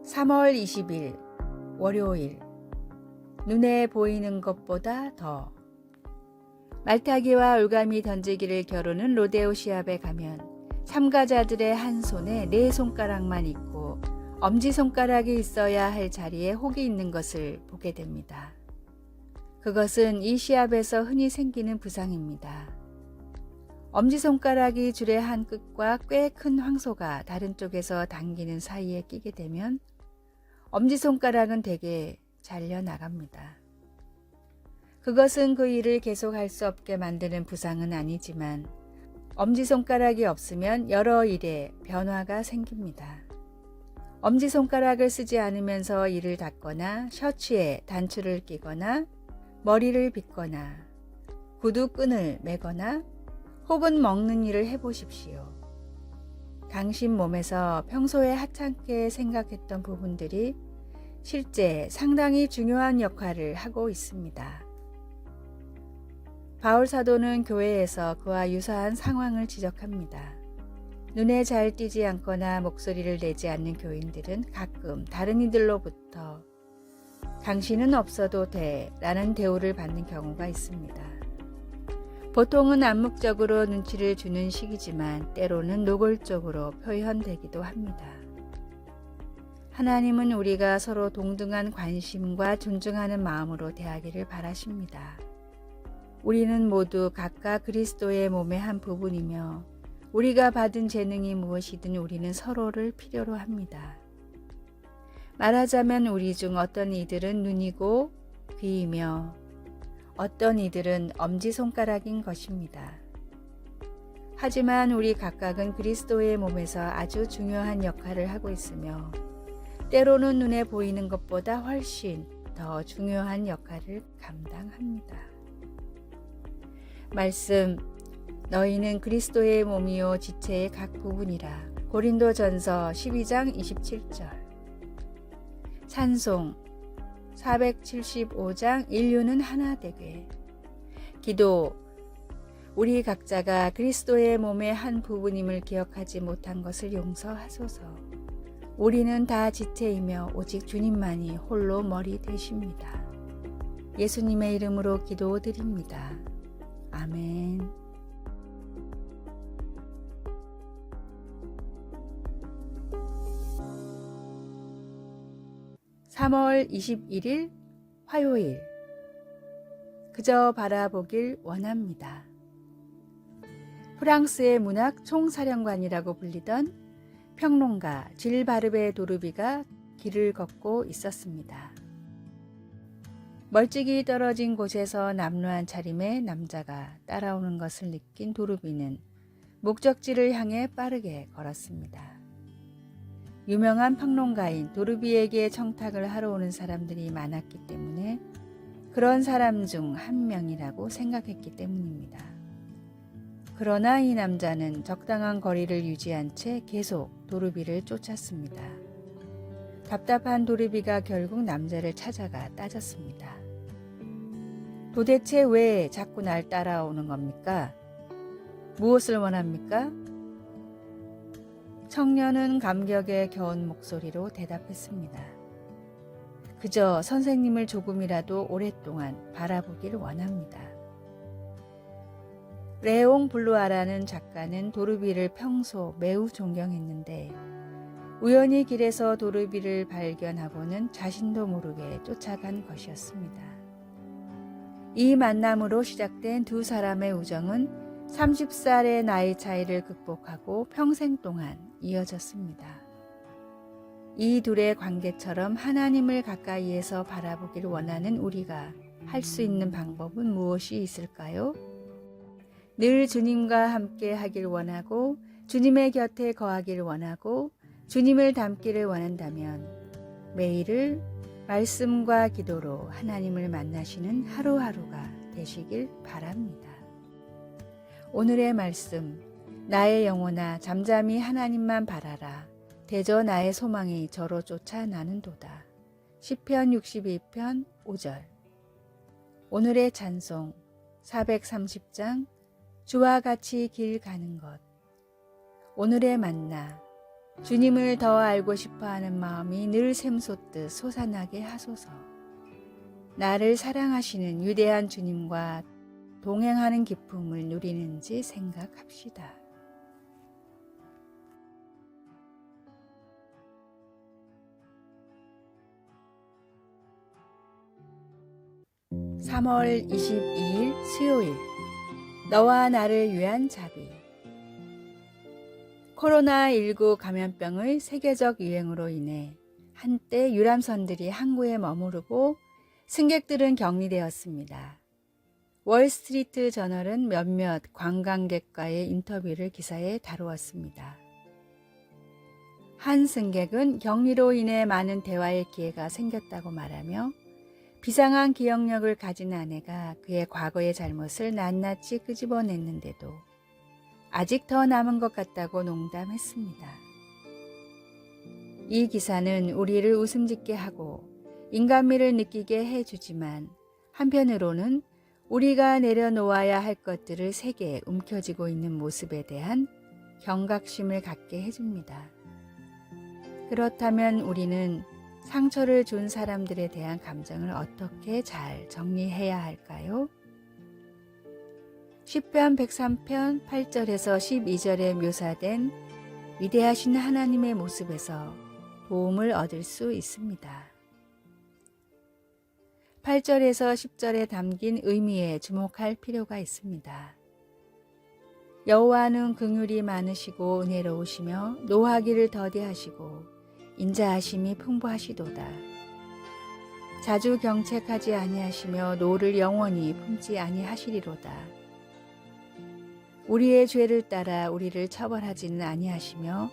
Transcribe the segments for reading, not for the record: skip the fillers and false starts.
3월 20일 월요일. 눈에 보이는 것보다 더. 말타기와 올가미 던지기를 겨루는 로데오 시합에 가면 참가자들의 한 손에 4손가락만 있고 엄지손가락이 있어야 할 자리에 혹이 있는 것을 보게 됩니다. 그것은 이 시합에서 흔히 생기는 부상입니다. 엄지손가락이 줄의 한 끝과 꽤 큰 황소가 다른 쪽에서 당기는 사이에 끼게 되면 엄지손가락은 대개 잘려 나갑니다. 그것은 그 일을 계속할 수 없게 만드는 부상은 아니지만 엄지손가락이 없으면 여러 일에 변화가 생깁니다. 엄지손가락을 쓰지 않으면서 이를 닦거나 셔츠에 단추를 끼거나 머리를 빗거나 구두끈을 매거나 혹은 먹는 일을 해보십시오. 당신 몸에서 평소에 하찮게 생각했던 부분들이 실제 상당히 중요한 역할을 하고 있습니다. 바울 사도는 교회에서 그와 유사한 상황을 지적합니다. 눈에 잘 띄지 않거나 목소리를 내지 않는 교인들은 가끔 다른 이들로부터 당신은 없어도 돼 라는 대우를 받는 경우가 있습니다. 보통은 암묵적으로 눈치를 주는 식이지만 때로는 노골적으로 표현되기도 합니다. 하나님은 우리가 서로 동등한 관심과 존중하는 마음으로 대하기를 바라십니다. 우리는 모두 각각 그리스도의 몸의 한 부분이며 우리가 받은 재능이 무엇이든 우리는 서로를 필요로 합니다. 말하자면 우리 중 어떤 이들은 눈이고 귀이며 어떤 이들은 엄지손가락인 것입니다. 하지만 우리 각각은 그리스도의 몸에서 아주 중요한 역할을 하고 있으며 때로는 눈에 보이는 것보다 훨씬 더 중요한 역할을 감당합니다. 말씀, 너희는 그리스도의 몸이요 지체의 각 부분이라. 고린도전서 12장 27절. 찬송 475장 인류는 하나 되게. 기도, 우리 각자가 그리스도의 몸의 한 부분임을 기억하지 못한 것을 용서하소서. 우리는 다 지체이며 오직 주님만이 홀로 머리 되십니다. 예수님의 이름으로 기도드립니다. 아멘. 3월 21일 화요일. 그저 바라보길 원합니다. 프랑스의 문학 총사령관이라고 불리던 평론가 질 바르베 도르비가 길을 걷고 있었습니다. 멀찍이 떨어진 곳에서 남루한 차림의 남자가 따라오는 것을 느낀 도르비는 목적지를 향해 빠르게 걸었습니다. 유명한 평론가인 도르비에게 청탁을 하러 오는 사람들이 많았기 때문에 그런 사람 중 한 명이라고 생각했기 때문입니다. 그러나 이 남자는 적당한 거리를 유지한 채 계속 도르비를 쫓았습니다. 답답한 도르비가 결국 남자를 찾아가 따졌습니다. 도대체 왜 자꾸 날 따라오는 겁니까? 무엇을 원합니까? 청년은 감격에 겨운 목소리로 대답했습니다. 그저 선생님을 조금이라도 오랫동안 바라보길 원합니다. 레옹 블루아라는 작가는 도르비를 평소 매우 존경했는데 우연히 길에서 도르비를 발견하고는 자신도 모르게 쫓아간 것이었습니다. 이 만남으로 시작된 두 사람의 우정은 30살의 나이 차이를 극복하고 평생 동안 이어졌습니다. 이 둘의 관계처럼 하나님을 가까이에서 바라보길 원하는 우리가 할 수 있는 방법은 무엇이 있을까요? 늘 주님과 함께 하길 원하고 주님의 곁에 거하길 원하고 주님을 닮기를 원한다면 매일을 말씀과 기도로 하나님을 만나시는 하루하루가 되시길 바랍니다. 오늘의 말씀, 나의 영혼아 잠잠히 하나님만 바라라. 대저 나의 소망이 저로 쫓아 나는도다. 시편 62편 5절. 오늘의 찬송 430장 주와 같이 길 가는 것. 오늘의 만나 주님을 더 알고 싶어하는 마음이 늘 샘솟듯 솟아나게 하소서. 나를 사랑하시는 위대한 주님과 동행하는 기쁨을 누리는지 생각합시다. (3월 22일) 수요일, 너와 나를 위한 자비. 코로나19 감염병의 세계적 유행으로 인해 한때 유람선들이 항구에 머무르고 승객들은 격리되었습니다. 월스트리트 저널은 몇몇 관광객과의 인터뷰를 기사에 다루었습니다. 한 승객은 격리로 인해 많은 대화의 기회가 생겼다고 말하며 비상한 기억력을 가진 아내가 그의 과거의 잘못을 낱낱이 끄집어냈는데도 아직 더 남은 것 같다고 농담했습니다. 이 기사는 우리를 웃음짓게 하고 인간미를 느끼게 해주지만 한편으로는 우리가 내려놓아야 할 것들을 세게 움켜쥐고 있는 모습에 대한 경각심을 갖게 해줍니다. 그렇다면 우리는 상처를 준 사람들에 대한 감정을 어떻게 잘 정리해야 할까요? 시편 103편 8절에서 12절에 묘사된 위대하신 하나님의 모습에서 도움을 얻을 수 있습니다. 8절에서 10절에 담긴 의미에 주목할 필요가 있습니다. 여호와는 긍휼이 많으시고 은혜로우시며 노하기를 더디하시고 인자하심이 풍부하시도다. 자주 경책하지 아니하시며 노를 영원히 품지 아니하시리로다. 우리의 죄를 따라 우리를 처벌하지는 아니하시며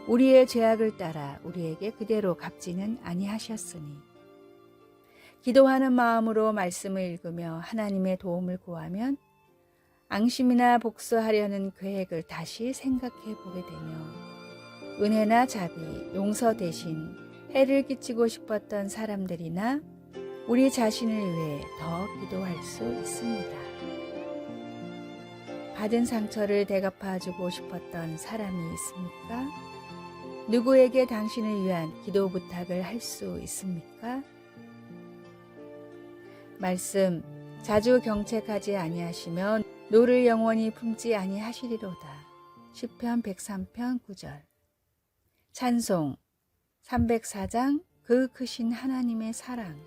우리의 죄악을 따라 우리에게 그대로 갚지는 아니하셨으니. 기도하는 마음으로 말씀을 읽으며 하나님의 도움을 구하면 앙심이나 복수하려는 계획을 다시 생각해 보게 되며 은혜나 자비, 용서 대신 해를 끼치고 싶었던 사람들이나 우리 자신을 위해 더 기도할 수 있습니다. 받은 상처를 되갚아주고 싶었던 사람이 있습니까? 누구에게 당신을 위한 기도 부탁을 할 수 있습니까? 말씀, 자주 경책하지 아니하시며 노를 영원히 품지 아니하시리로다. 시편 103편 9절. 찬송 304장 그 크신 하나님의 사랑.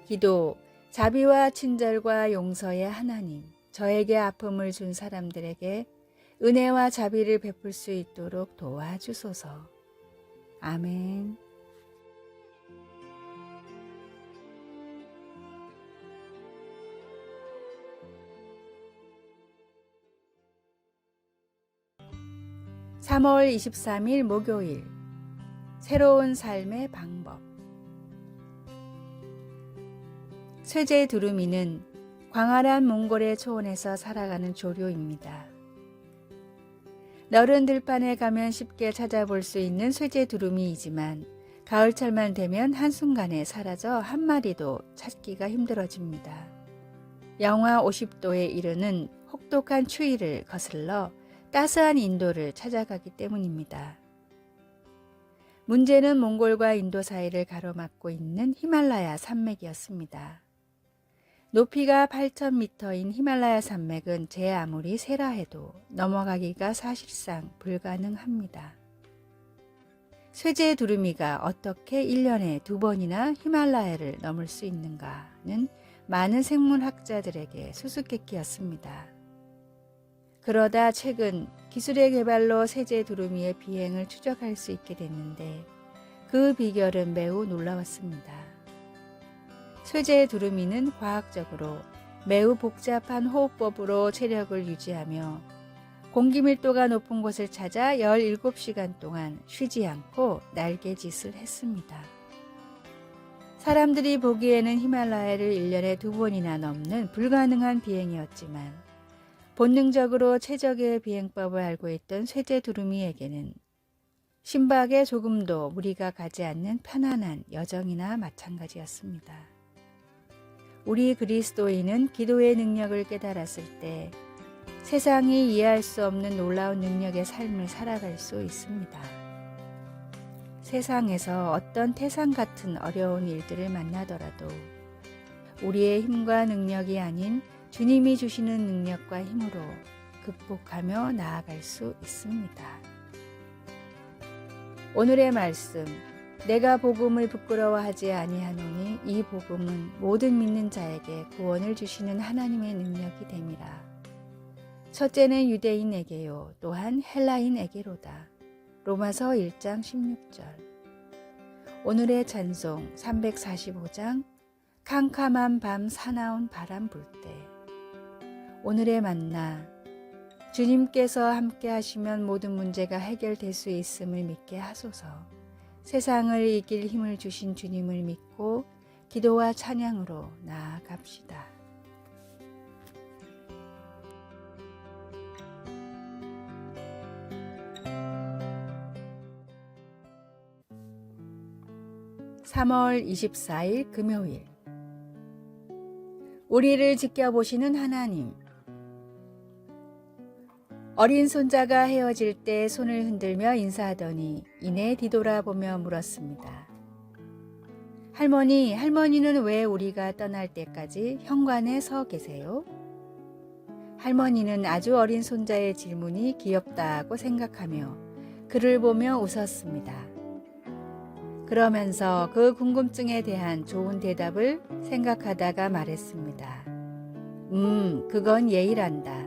기도, 자비와 친절과 용서의 하나님, 저에게 아픔을 준 사람들에게 은혜와 자비를 베풀 수 있도록 도와주소서. 아멘. (3월 23일) 목요일, 새로운 삶의 방법. 쇠제 두루미는 광활한 몽골의 초원에서 살아가는 조류입니다. 너른 들판에 가면 쉽게 찾아볼 수 있는 쇠제 두루미이지만 가을철만 되면 한순간에 사라져 한 마리도 찾기가 힘들어집니다. 영하 50도에 이르는 혹독한 추위를 거슬러 따스한 인도를 찾아가기 때문입니다. 문제는 몽골과 인도 사이를 가로막고 있는 히말라야 산맥이었습니다. 높이가 8,000m인 히말라야 산맥은 제 아무리 세라 해도 넘어가기가 사실상 불가능합니다. 쇠제 두루미가 어떻게 1년에 2번이나 히말라야를 넘을 수 있는가는 많은 생물학자들에게 수수께끼였습니다. 그러다 최근 기술의 개발로 쇠제 두루미의 비행을 추적할 수 있게 됐는데 그 비결은 매우 놀라웠습니다. 쇠제 두루미는 과학적으로 매우 복잡한 호흡법으로 체력을 유지하며 공기 밀도가 높은 곳을 찾아 17시간 동안 쉬지 않고 날개짓을 했습니다. 사람들이 보기에는 히말라야를 1년에 2번이나 넘는 불가능한 비행이었지만 본능적으로 최적의 비행법을 알고 있던 쇠제 두루미에게는 심박에 조금도 무리가 가지 않는 편안한 여정이나 마찬가지였습니다. 우리 그리스도인은 기도의 능력을 깨달았을 때 세상이 이해할 수 없는 놀라운 능력의 삶을 살아갈 수 있습니다. 세상에서 어떤 태산 같은 어려운 일들을 만나더라도 우리의 힘과 능력이 아닌 주님이 주시는 능력과 힘으로 극복하며 나아갈 수 있습니다. 오늘의 말씀, 내가 복음을 부끄러워하지 아니하노니 이 복음은 모든 믿는 자에게 구원을 주시는 하나님의 능력이 됨이라. 첫째는 유대인에게요 또한 헬라인에게로다. 로마서 1장 16절. 오늘의 찬송 345장 캄캄한 밤 사나운 바람 불 때. 오늘의 만나, 주님께서 함께 하시면 모든 문제가 해결될 수 있음을 믿게 하소서. 세상을 이길 힘을 주신 주님을 믿고 기도와 찬양으로 나아갑시다. (3월 24일) 금요일. 우리를 지켜보시는 하나님. 어린 손자가 헤어질 때 손을 흔들며 인사하더니 이내 뒤돌아보며 물었습니다. 할머니는 왜 우리가 떠날 때까지 현관에 서 계세요? 할머니는 아주 어린 손자의 질문이 귀엽다고 생각하며 그를 보며 웃었습니다. 그러면서 그 궁금증에 대한 좋은 대답을 생각하다가 말했습니다. 그건 예의란다.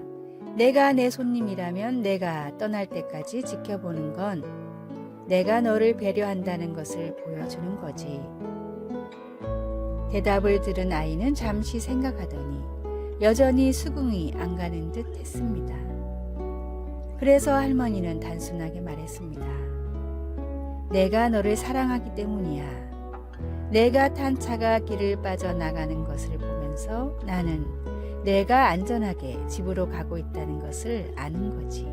내가 내 손님이라면 내가 떠날 때까지 지켜보는 건 내가 너를 배려한다는 것을 보여주는 거지. 대답을 들은 아이는 잠시 생각하더니 여전히 수긍이 안 가는 듯 했습니다. 그래서 할머니는 단순하게 말했습니다. 내가 너를 사랑하기 때문이야. 내가 탄 차가 길을 빠져나가는 것을 보면서 나는 내가 안전하게 집으로 가고 있다는 것을 아는 거지.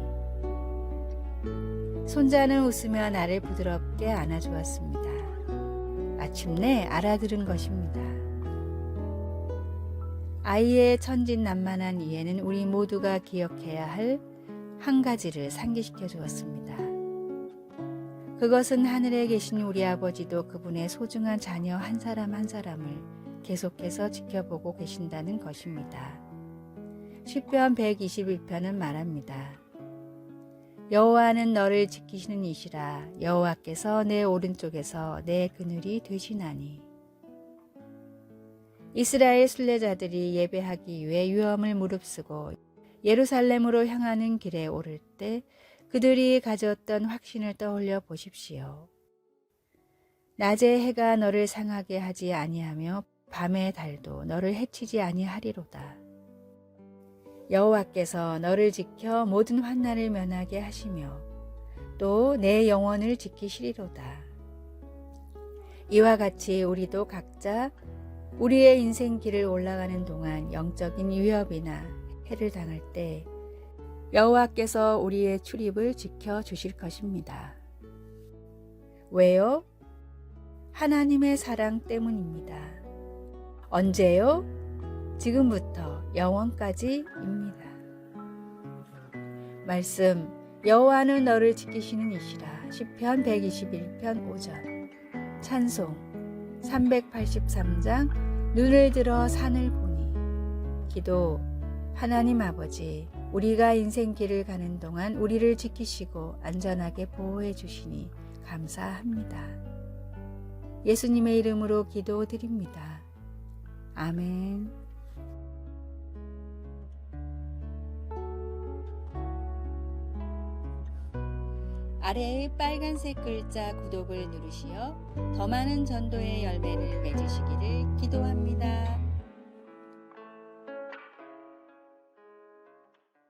손자는 웃으며 나를 부드럽게 안아주었습니다. 마침내 알아들은 것입니다. 아이의 천진난만한 이해는 우리 모두가 기억해야 할 한 가지를 상기시켜 주었습니다. 그것은 하늘에 계신 우리 아버지도 그분의 소중한 자녀 한 사람 한 사람을 계속해서 지켜보고 계신다는 것입니다. 시편 121편은 말합니다. 여호와는 너를 지키시는 이시라. 여호와께서 내 오른쪽에서 내 그늘이 되시나니. 이스라엘 순례자들이 예배하기 위해 유엄을 무릅쓰고 예루살렘으로 향하는 길에 오를 때 그들이 가졌던 확신을 떠올려 보십시오. 낮의 해가 너를 상하게 하지 아니하며 밤의 달도 너를 해치지 아니하리로다. 여호와께서 너를 지켜 모든 환난을 면하게 하시며 또 내 영혼을 지키시리로다. 이와 같이 우리도 각자 우리의 인생 길을 올라가는 동안 영적인 위협이나 해를 당할 때 여호와께서 우리의 출입을 지켜주실 것입니다. 왜요? 하나님의 사랑 때문입니다. 언제요? 지금부터 영원까지입니다. 말씀, 여호와는 너를 지키시는 이시라. 시편 121편 5절. 찬송 383장 눈을 들어 산을 보니. 기도, 하나님 아버지, 우리가 인생 길을 가는 동안 우리를 지키시고 안전하게 보호해 주시니 감사합니다. 예수님의 이름으로 기도드립니다. 아멘. 아래의 빨간색 글자 구독을 누르시어 더 많은 전도의 열매를 맺으시기를 기도합니다.